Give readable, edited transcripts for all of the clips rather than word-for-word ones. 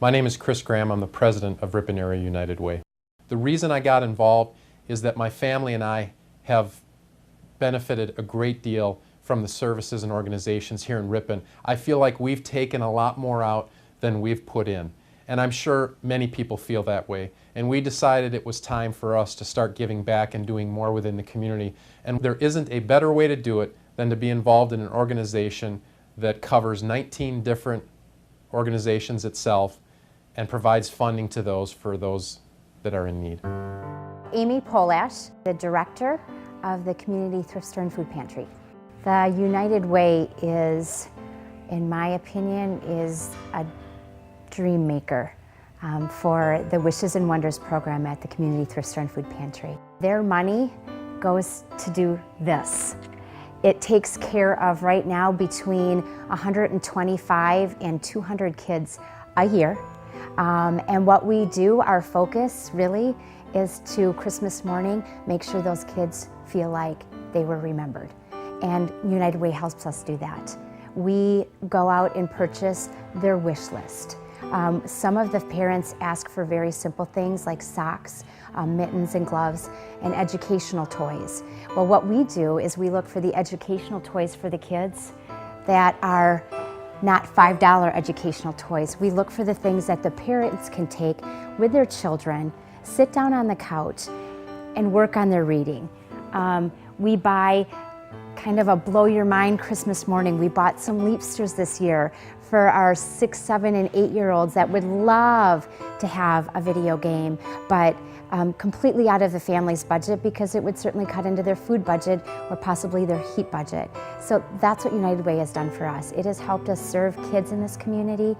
My name is Chris Graham. I'm the president of Ripon Area United Way. The reason I got involved is that my family and I have benefited a great deal from the services and organizations here in Ripon. I feel like we've taken a lot more out than we've put in. And I'm sure many people feel that way. And we decided it was time for us to start giving back and doing more within the community. And there isn't a better way to do it than to be involved in an organization that covers 19 different organizations itself and provides funding to those for those that are in need. Amy Polash, the director of the Community Thrift Store and Food Pantry. The United Way is, in my opinion, is a dream maker for the Wishes and Wonders program at the Community Thrift Store and Food Pantry. Their money goes to do this. It takes care of right now between 125 and 200 kids a year. And what we do, our focus really is to Christmas morning, make sure those kids feel like they were remembered. And United Way helps us do that. We go out and purchase their wish list. Some of the parents ask for very simple things like socks, mittens and gloves, and educational toys. Well, what we do is we look for the educational toys for the kids that are not $5 educational toys. We look for the things that the parents can take with their children, sit down on the couch, and work on their reading. We buy kind of a blow your mind Christmas morning. We bought some Leapsters this year for our 6, 7, and 8-year-olds that would love to have a video game, but completely out of the family's budget because it would certainly cut into their food budget or possibly their heat budget. So that's what United Way has done for us. It has helped us serve kids in this community,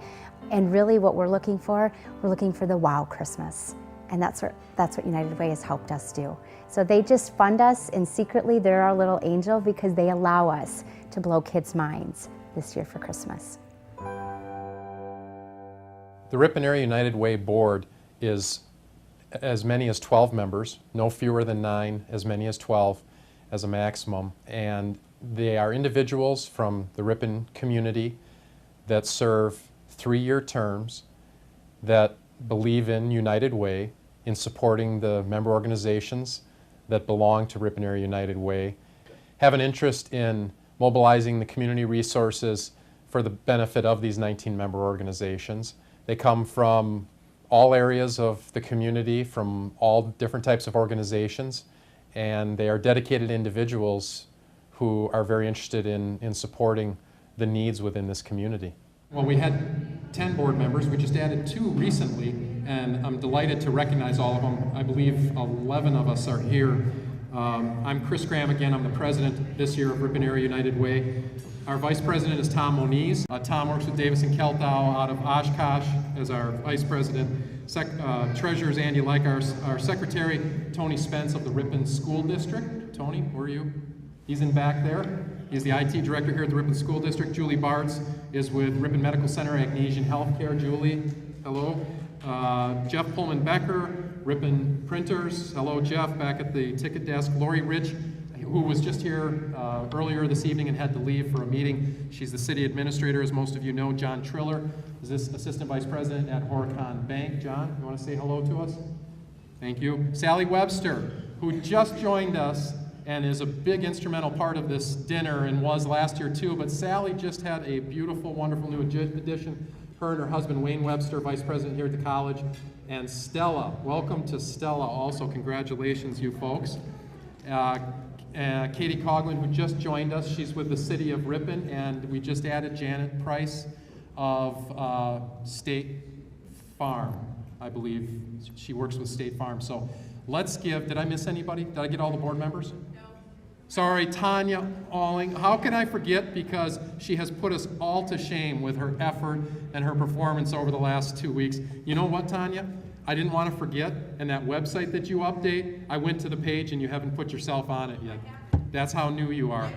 and really what we're looking for the wow Christmas. And that's what United Way has helped us do. So they just fund us, and secretly they're our little angel because they allow us to blow kids' minds this year for Christmas. The Ripon Area United Way board is as many as 12 members, no fewer than 9, as many as 12 as a maximum. And they are individuals from the Ripon community that serve 3-year terms that believe in United Way, in supporting the member organizations that belong to Ripon Area United Way, have an interest in mobilizing the community resources for the benefit of these 19 member organizations. They come from all areas of the community, from all different types of organizations, and they are dedicated individuals who are very interested in supporting the needs within this community. Well, we had 10 board members. We just added 2 recently, and I'm delighted to recognize all of them. I believe 11 of us are here. I'm Chris Graham again. I'm the president this year of Ripon Area United Way. Our vice president is Tom Moniz. Tom works with Davis and Keltow out of Oshkosh as our vice president. Treasurer is Andy Like, our secretary, Tony Spence of the Ripon School District. Tony, where are you? He's in back there. He's the IT director here at the Ripon School District. Julie Bartz is with Ripon Medical Center, Agnesian Healthcare. Julie, hello. Jeff Pullman-Becker, Ripon Printers. Hello, Jeff, back at the ticket desk. Lori Rich, who was just here earlier this evening and had to leave for a meeting. She's the city administrator, as most of you know. John Triller is this assistant vice president at Horicon Bank. John, you want to say hello to us? Thank you. Sally Webster, who just joined us and is a big instrumental part of this dinner and was last year too, but Sally just had a beautiful, wonderful new addition. Her and her husband, Wayne Webster, vice president here at the college. And Stella, welcome to Stella also. Congratulations, you folks. Katie Coughlin, who just joined us, she's with the city of Ripon, and we just added Janet Price of State Farm, I believe. She works with State Farm. So let's give, did I miss anybody? Did I get all the board members? No. Sorry, Tanya Alling. How can I forget? Because she has put us all to shame with her effort and her performance over the last 2 weeks. You know what, Tanya? I didn't want to forget, and that website that you update, I went to the page and you haven't put yourself on it yet. That's how new you are.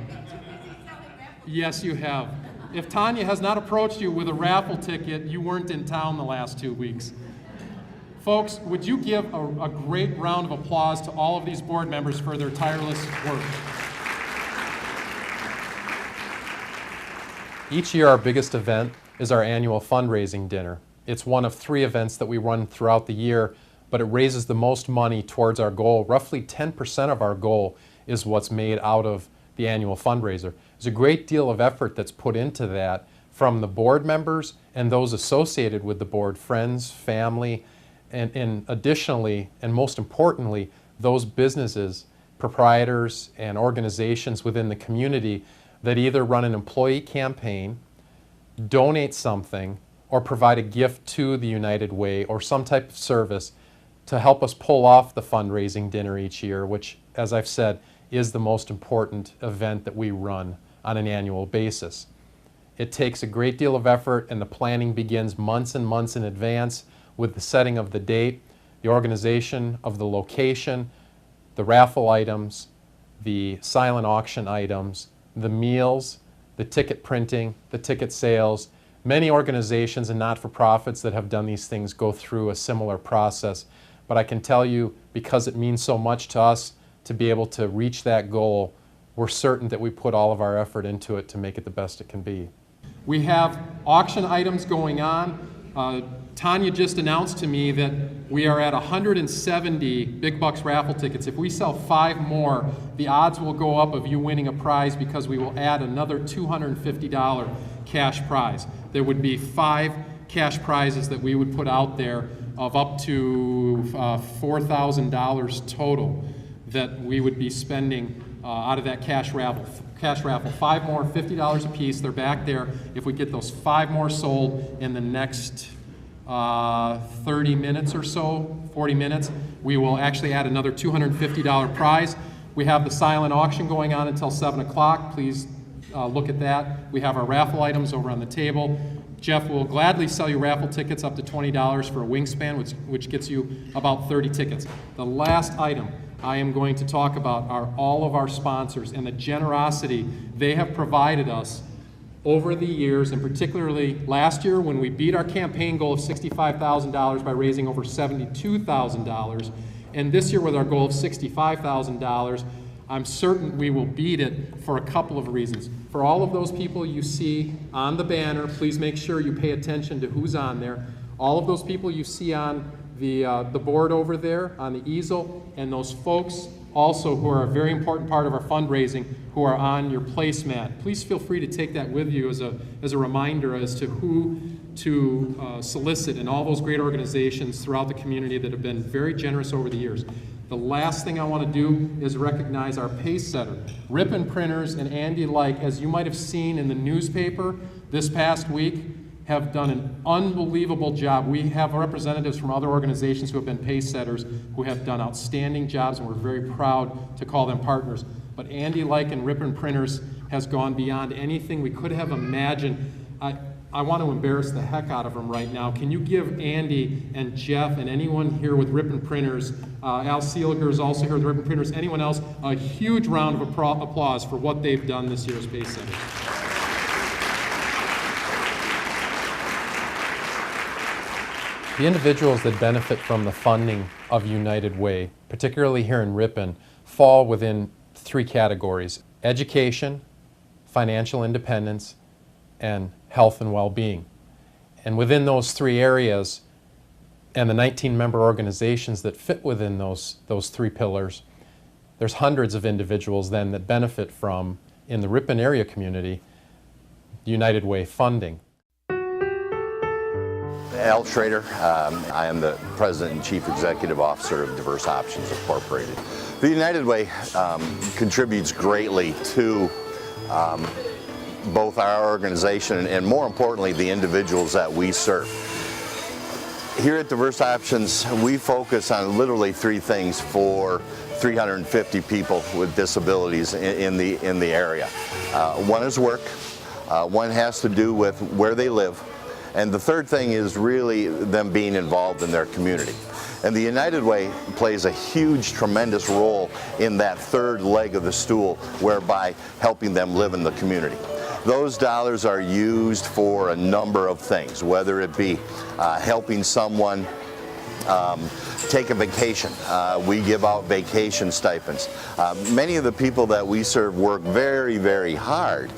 Yes, you have. If Tanya has not approached you with a raffle ticket, you weren't in town the last 2 weeks. Folks, would you give a great round of applause to all of these board members for their tireless work? Each year our biggest event is our annual fundraising dinner. It's one of 3 events that we run throughout the year, but it raises the most money towards our goal. Roughly 10% of our goal is what's made out of the annual fundraiser. There's a great deal of effort that's put into that from the board members and those associated with the board, friends, family, and additionally, and most importantly, those businesses, proprietors, and organizations within the community that either run an employee campaign, donate something, or provide a gift to the United Way or some type of service to help us pull off the fundraising dinner each year, which, as I've said, is the most important event that we run on an annual basis. It takes a great deal of effort, and the planning begins months and months in advance with the setting of the date, the organization of the location, the raffle items, the silent auction items, the meals, the ticket printing, the ticket sales. Many organizations and not-for-profits that have done these things go through a similar process. But I can tell you, because it means so much to us to be able to reach that goal, we're certain that we put all of our effort into it to make it the best it can be. We have auction items going on. Tanya just announced to me that we are at 170 Big Bucks raffle tickets. If we sell 5 more, the odds will go up of you winning a prize because we will add another $250 cash prize. There would be 5 cash prizes that we would put out there of up to $4,000 total that we would be spending out of that cash raffle. 5 more, $50 a piece. They're back there. If we get those 5 more sold in the next 30 minutes or so, 40 minutes, we will actually add another $250 prize. We have the silent auction going on until 7 o'clock. Please look at that. We have our raffle items over on the table. Jeff will gladly sell you raffle tickets up to $20 for a wingspan, which gets you about 30 tickets. The last item I am going to talk about are all of our sponsors and the generosity they have provided us over the years, and particularly last year when we beat our campaign goal of $65,000 by raising over $72,000, and this year with our goal of $65,000, I'm certain we will beat it for a couple of reasons. For all of those people you see on the banner, please make sure you pay attention to who's on there. All of those people you see on the board over there, on the easel, and those folks also who are a very important part of our fundraising who are on your placemat. Please feel free to take that with you as a reminder as to who to solicit and all those great organizations throughout the community that have been very generous over the years. The last thing I want to do is recognize our pace setter. Ripon Printers and Andy Like, as you might have seen in the newspaper this past week, have done an unbelievable job. We have representatives from other organizations who have been pace setters who have done outstanding jobs, and we're very proud to call them partners. But Andy Like and Ripon Printers has gone beyond anything we could have imagined. I want to embarrass the heck out of them right now. Can you give Andy and Jeff and anyone here with Ripon Printers, Al Seeliger is also here with Ripon Printers, anyone else, a huge round of applause for what they've done this year as pace setters. The individuals that benefit from the funding of United Way, particularly here in Ripon, fall within 3 categories: education, financial independence, and health and well-being. And within those 3 areas, and the 19 member organizations that fit within those 3 pillars, there's hundreds of individuals then that benefit from, in the Ripon area community, United Way funding. Al Schrader. I am the President and Chief Executive Officer of Diverse Options Incorporated. The United Way contributes greatly to both our organization and, more importantly, the individuals that we serve. Here at Diverse Options, we focus on literally 3 things for 350 people with disabilities in the area. One is work, one has to do with where they live, and the third thing is really them being involved in their community. And the United Way plays a huge, tremendous role in that third leg of the stool, whereby helping them live in the community. Those dollars are used for a number of things, whether it be helping someone take a vacation. We give out vacation stipends. Many of the people that we serve work very, very hard.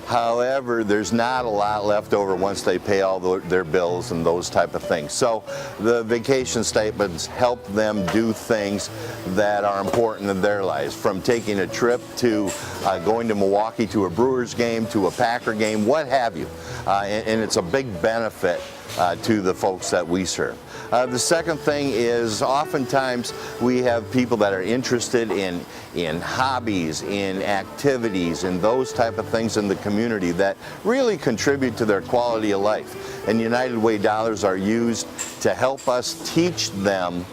However, there's not a lot left over once they pay all their bills and those type of things. So the vacation statements help them do things that are important in their lives, from taking a trip to going to Milwaukee to a Brewers game, to a Packer game, what have you. And it's a big benefit to the folks that we serve. The second thing is, oftentimes we have people that are interested in hobbies, in activities, and those type of things in the community that really contribute to their quality of life. And United Way dollars are used to help us teach them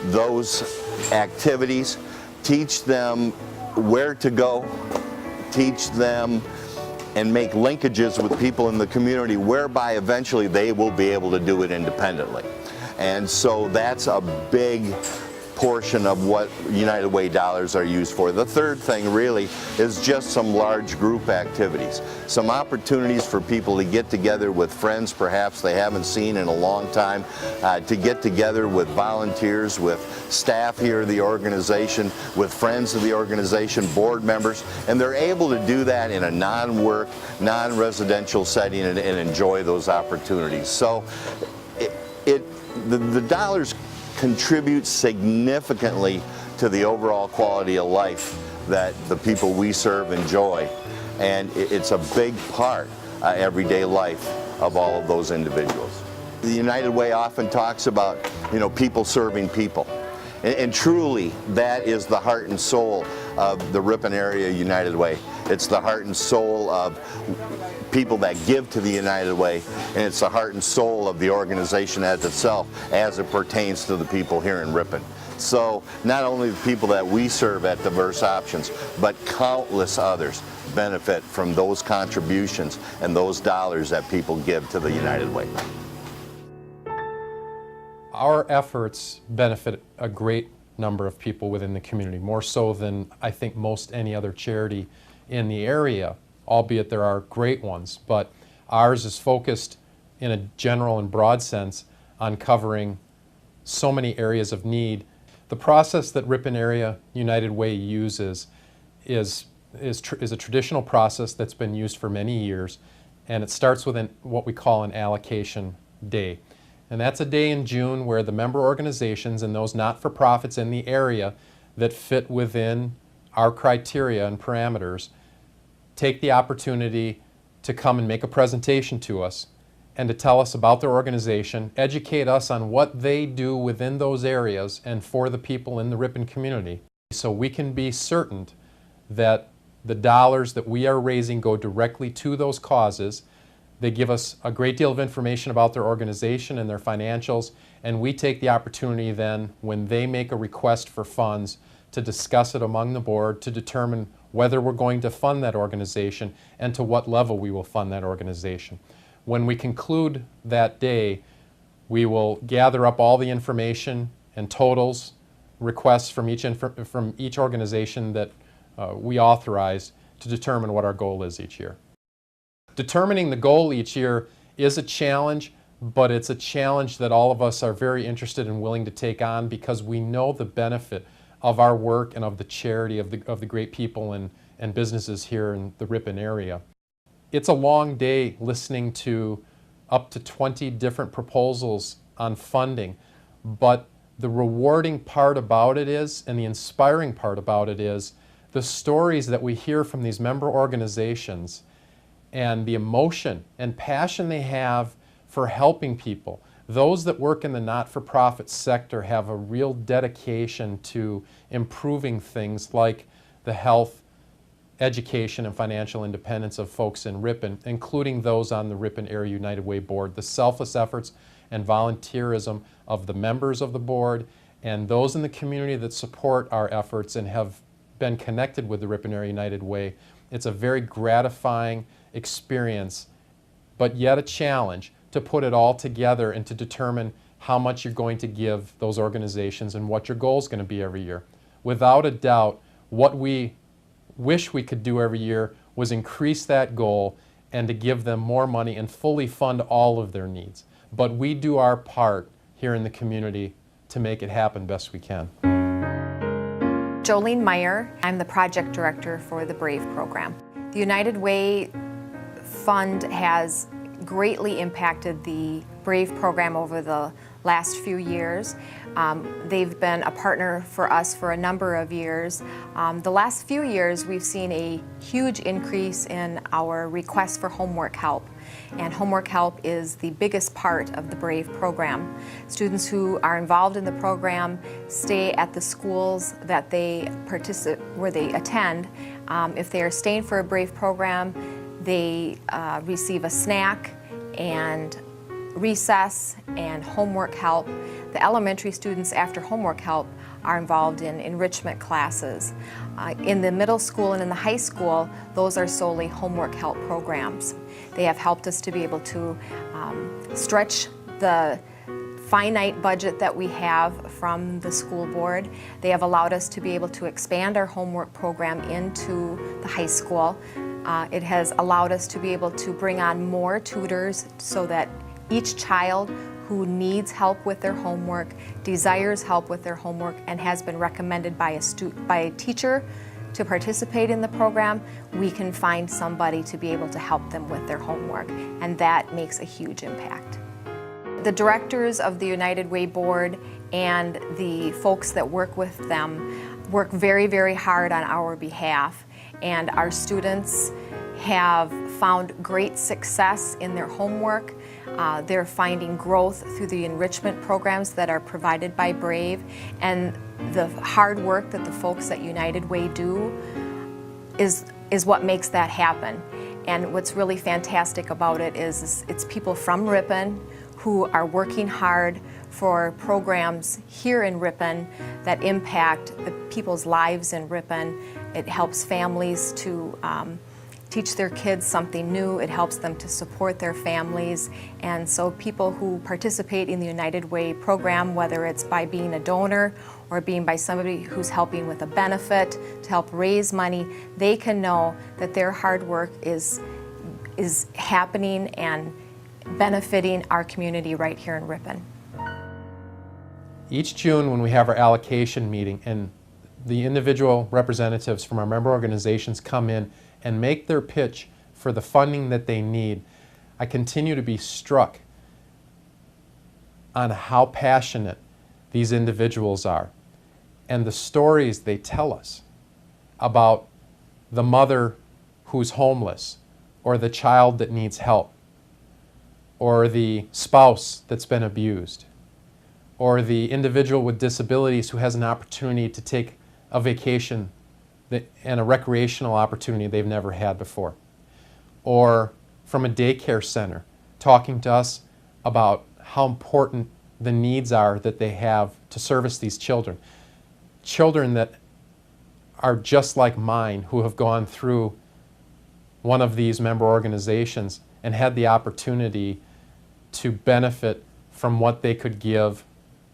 those activities, teach them where to go, teach them and make linkages with people in the community whereby eventually they will be able to do it independently. And so that's a big portion of what United Way dollars are used for. The third thing really is just some large group activities, some opportunities for people to get together with friends perhaps they haven't seen in a long time, to get together with volunteers, with staff here of the organization, with friends of the organization, board members, and they're able to do that in a non-work, non-residential setting and enjoy those opportunities. So the dollars contribute significantly to the overall quality of life that the people we serve enjoy, and it's a big part everyday life of all of those individuals. The United Way often talks about, people serving people, and truly that is the heart and soul of the Ripon Area United Way. It's the heart and soul of people that give to the United Way, and it's the heart and soul of the organization as itself, as it pertains to the people here in Ripon. So not only the people that we serve at Diverse Options, but countless others benefit from those contributions and those dollars that people give to the United Way. Our efforts benefit a great number of people within the community, more so than I think most any other charity in the area, albeit there are great ones, but ours is focused in a general and broad sense on covering so many areas of need. The process that Ripon Area United Way uses is a traditional process that's been used for many years, and it starts with what we call an allocation day. And that's a day in June where the member organizations and those not-for-profits in the area that fit within our criteria and parameters take the opportunity to come and make a presentation to us and to tell us about their organization, educate us on what they do within those areas and for the people in the Ripon community, so we can be certain that the dollars that we are raising go directly to those causes. They give us a great deal of information about their organization and their financials, and we take the opportunity then, when they make a request for funds, to discuss it among the board to determine whether we're going to fund that organization and to what level we will fund that organization. When we conclude that day, we will gather up all the information and totals, requests from each organization that we authorize to determine what our goal is each year. Determining the goal each year is a challenge, but it's a challenge that all of us are very interested and willing to take on because we know the benefit of our work and of the charity of the great people and businesses here in the Ripon area. It's a long day listening to up to 20 different proposals on funding, but the rewarding part about it is, and the inspiring part about it is, the stories that we hear from these member organizations and the emotion and passion they have for helping people. Those that work in the not-for-profit sector have a real dedication to improving things like the health, education, and financial independence of folks in Ripon, including those on the Ripon Area United Way board, the selfless efforts and volunteerism of the members of the board, and those in the community that support our efforts and have been connected with the Ripon Area United Way. It's a very gratifying experience, but yet a challenge to put it all together and to determine how much you're going to give those organizations and what your goal is going to be every year. Without a doubt, what we wish we could do every year was increase that goal and to give them more money and fully fund all of their needs. But we do our part here in the community to make it happen best we can. Jolene Meyer. I'm the project director for the BRAVE program. The United Way fund has greatly impacted the BRAVE program over the last few years. They've been a partner for us for a number of years. The last few years we've seen a huge increase in our requests for homework help. And homework help is the biggest part of the BRAVE program. Students who are involved in the program stay at the schools that where they attend. If they are staying for a BRAVE program, they receive a snack and recess and homework help. The elementary students after homework help are involved in enrichment classes. In the middle school and in the high school, those are solely homework help programs. They have helped us to be able to stretch the finite budget that we have from the school board. They have allowed us to be able to expand our homework program into the high school. It has allowed us to be able to bring on more tutors so that each child who needs help with their homework, desires help with their homework, and has been recommended by a teacher to participate in the program, we can find somebody to be able to help them with their homework, and that makes a huge impact. The directors of the United Way Board and the folks that work with them work very, very hard on our behalf, and our students have found great success in their homework. They're finding growth through the enrichment programs that are provided by BRAVE, and the hard work that the folks at United Way do is what makes that happen. And what's really fantastic about it is it's people from Ripon who are working hard for programs here in Ripon that impact the people's lives in Ripon. It helps families to teach their kids something new. It helps them to support their families. And so people who participate in the United Way program, whether it's by being a donor or being by somebody who's helping with a benefit to help raise money, they can know that their hard work is happening and benefiting our community right here in Ripon. Each June when we have our allocation meeting and the individual representatives from our member organizations come in and make their pitch for the funding that they need, I continue to be struck on how passionate these individuals are and the stories they tell us about the mother who's homeless, or the child that needs help, or the spouse that's been abused, or the individual with disabilities who has an opportunity to take a vacation and a recreational opportunity they've never had before, or from a daycare center talking to us about how important the needs are that they have to service these children. Children that are just like mine, who have gone through one of these member organizations and had the opportunity to benefit from what they could give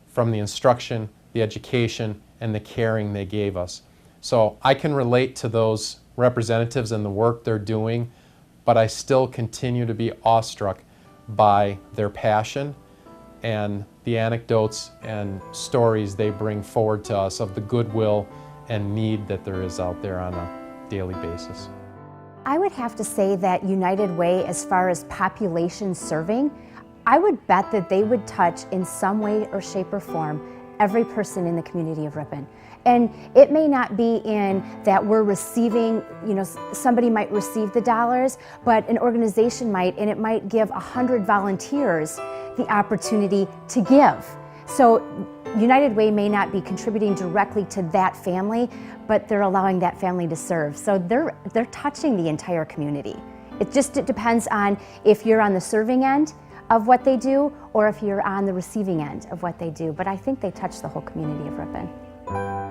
from the instruction, the education, and the caring they gave us. So I can relate to those representatives and the work they're doing, but I still continue to be awestruck by their passion and the anecdotes and stories they bring forward to us of the goodwill and need that there is out there on a daily basis. I would have to say that United Way, as far as population serving, I would bet that they would touch in some way or shape or form every person in the community of Ripon. And it may not be in that we're receiving, somebody might receive the dollars, but an organization might, and it might give 100 volunteers the opportunity to give. So United Way may not be contributing directly to that family, but they're allowing that family to serve. So they're touching the entire community. It depends on if you're on the serving end of what they do or if you're on the receiving end of what they do. But I think they touch the whole community of Ripon.